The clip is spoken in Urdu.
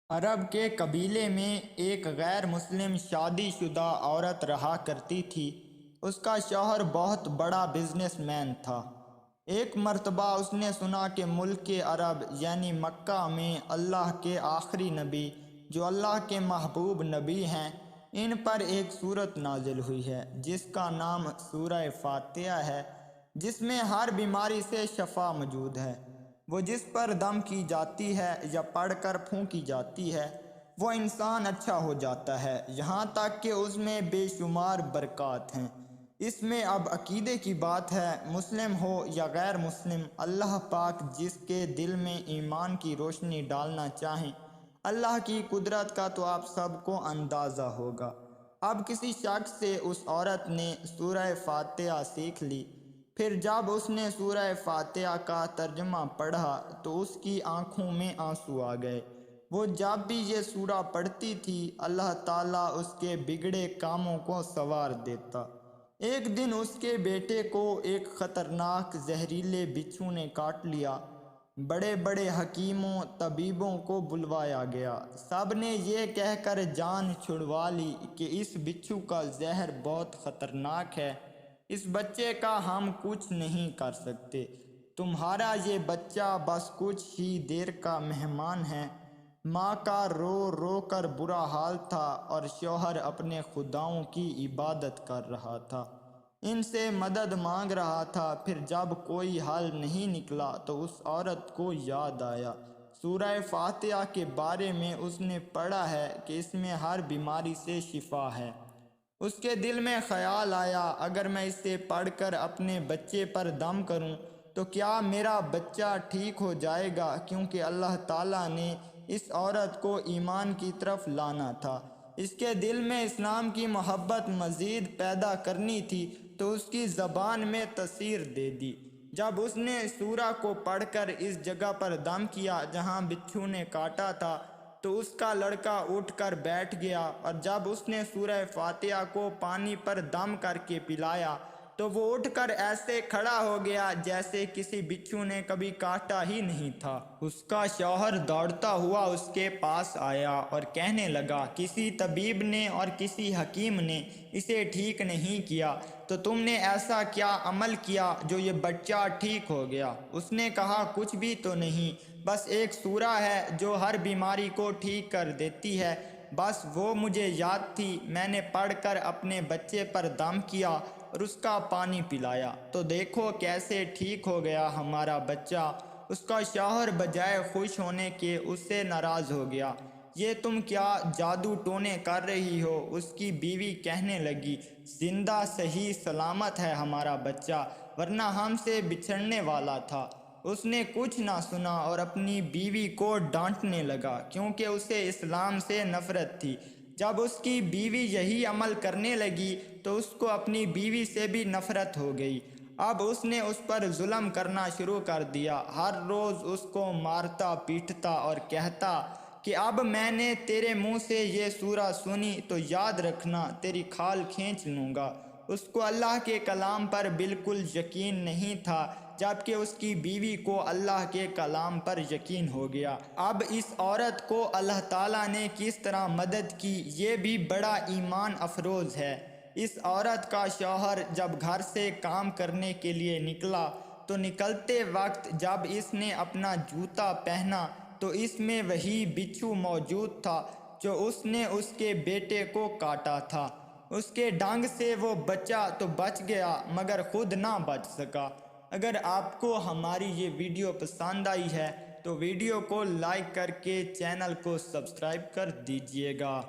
عرب کے قبیلے میں ایک غیر مسلم شادی شدہ عورت رہا کرتی تھی۔ اس کا شوہر بہت بڑا بزنس مین تھا۔ ایک مرتبہ اس نے سنا کہ ملک عرب یعنی مکہ میں اللہ کے آخری نبی جو اللہ کے محبوب نبی ہیں، ان پر ایک سورت نازل ہوئی ہے جس کا نام سورہ فاتحہ ہے، جس میں ہر بیماری سے شفا موجود ہے۔ وہ جس پر دم کی جاتی ہے یا پڑھ کر پھونکی جاتی ہے وہ انسان اچھا ہو جاتا ہے، یہاں تک کہ اس میں بے شمار برکات ہیں۔ اس میں اب عقیدے کی بات ہے، مسلم ہو یا غیر مسلم، اللہ پاک جس کے دل میں ایمان کی روشنی ڈالنا چاہیں، اللہ کی قدرت کا تو آپ سب کو اندازہ ہوگا۔ اب کسی شخص سے اس عورت نے سورہ فاتحہ سیکھ لی، پھر جب اس نے سورہ فاتحہ کا ترجمہ پڑھا تو اس کی آنکھوں میں آنسو آ گئے۔ وہ جب بھی یہ سورہ پڑھتی تھی اللہ تعالیٰ اس کے بگڑے کاموں کو سنوار دیتا۔ ایک دن اس کے بیٹے کو ایک خطرناک زہریلے بچھو نے کاٹ لیا۔ بڑے بڑے حکیموں طبیبوں کو بلوایا گیا، سب نے یہ کہہ کر جان چھڑوا لی کہ اس بچھو کا زہر بہت خطرناک ہے، اس بچے کا ہم کچھ نہیں کر سکتے، تمہارا یہ بچہ بس کچھ ہی دیر کا مہمان ہے۔ ماں کا رو رو کر برا حال تھا اور شوہر اپنے خداؤں کی عبادت کر رہا تھا، ان سے مدد مانگ رہا تھا۔ پھر جب کوئی حل نہیں نکلا تو اس عورت کو یاد آیا سورہ فاتحہ کے بارے میں اس نے پڑھا ہے کہ اس میں ہر بیماری سے شفا ہے۔ اس کے دل میں خیال آیا، اگر میں اسے پڑھ کر اپنے بچے پر دم کروں تو کیا میرا بچہ ٹھیک ہو جائے گا، کیونکہ اللہ تعالیٰ نے اس عورت کو ایمان کی طرف لانا تھا، اس کے دل میں اسلام کی محبت مزید پیدا کرنی تھی، تو اس کی زبان میں تاثیر دے دی۔ جب اس نے سورہ کو پڑھ کر اس جگہ پر دم کیا جہاں بچھو نے کاٹا تھا تو اس کا لڑکا اٹھ کر بیٹھ گیا، اور جب اس نے سورہ فاتحہ کو پانی پر دم کر کے پلایا تو وہ اٹھ کر ایسے کھڑا ہو گیا جیسے کسی بچھو نے کبھی کاٹا ہی نہیں تھا۔ اس کا شوہر دوڑتا ہوا اس کے پاس آیا اور کہنے لگا، کسی طبیب نے اور کسی حکیم نے اسے ٹھیک نہیں کیا، تو تم نے ایسا کیا عمل کیا جو یہ بچہ ٹھیک ہو گیا؟ اس نے کہا، کچھ بھی تو نہیں، بس ایک سورہ ہے جو ہر بیماری کو ٹھیک کر دیتی ہے، بس وہ مجھے یاد تھی، میں نے پڑھ کر اپنے بچے پر دم کیا اور اس کا پانی پلایا، تو دیکھو کیسے ٹھیک ہو گیا ہمارا بچہ۔ اس کا شوہر بجائے خوش ہونے کے اس سے ناراض ہو گیا۔ یہ تم کیا جادو ٹونے کر رہی ہو؟ اس کی بیوی کہنے لگی، زندہ صحیح سلامت ہے ہمارا بچہ، ورنہ ہم سے بچھڑنے والا تھا۔ اس نے کچھ نہ سنا اور اپنی بیوی کو ڈانٹنے لگا کیونکہ اسے اسلام سے نفرت تھی۔ جب اس کی بیوی یہی عمل کرنے لگی تو اس کو اپنی بیوی سے بھی نفرت ہو گئی۔ اب اس نے اس پر ظلم کرنا شروع کر دیا، ہر روز اس کو مارتا پیٹتا اور کہتا کہ اب میں نے تیرے منہ سے یہ سورہ سنی تو یاد رکھنا، تیری کھال کھینچ لوں گا۔ اس کو اللہ کے کلام پر بالکل یقین نہیں تھا، جبکہ اس کی بیوی کو اللہ کے کلام پر یقین ہو گیا۔ اب اس عورت کو اللہ تعالیٰ نے کس طرح مدد کی، یہ بھی بڑا ایمان افروز ہے۔ اس عورت کا شوہر جب گھر سے کام کرنے کے لیے نکلا تو نکلتے وقت جب اس نے اپنا جوتا پہنا تو اس میں وہی بچھو موجود تھا جو اس نے اس کے بیٹے کو کاٹا تھا۔ اس کے ڈنگ سے وہ بچہ تو بچ گیا مگر خود نہ بچ سکا۔ اگر آپ کو ہماری یہ ویڈیو پسند آئی ہے تو ویڈیو کو لائک کر کے چینل کو سبسکرائب کر دیجیے گا۔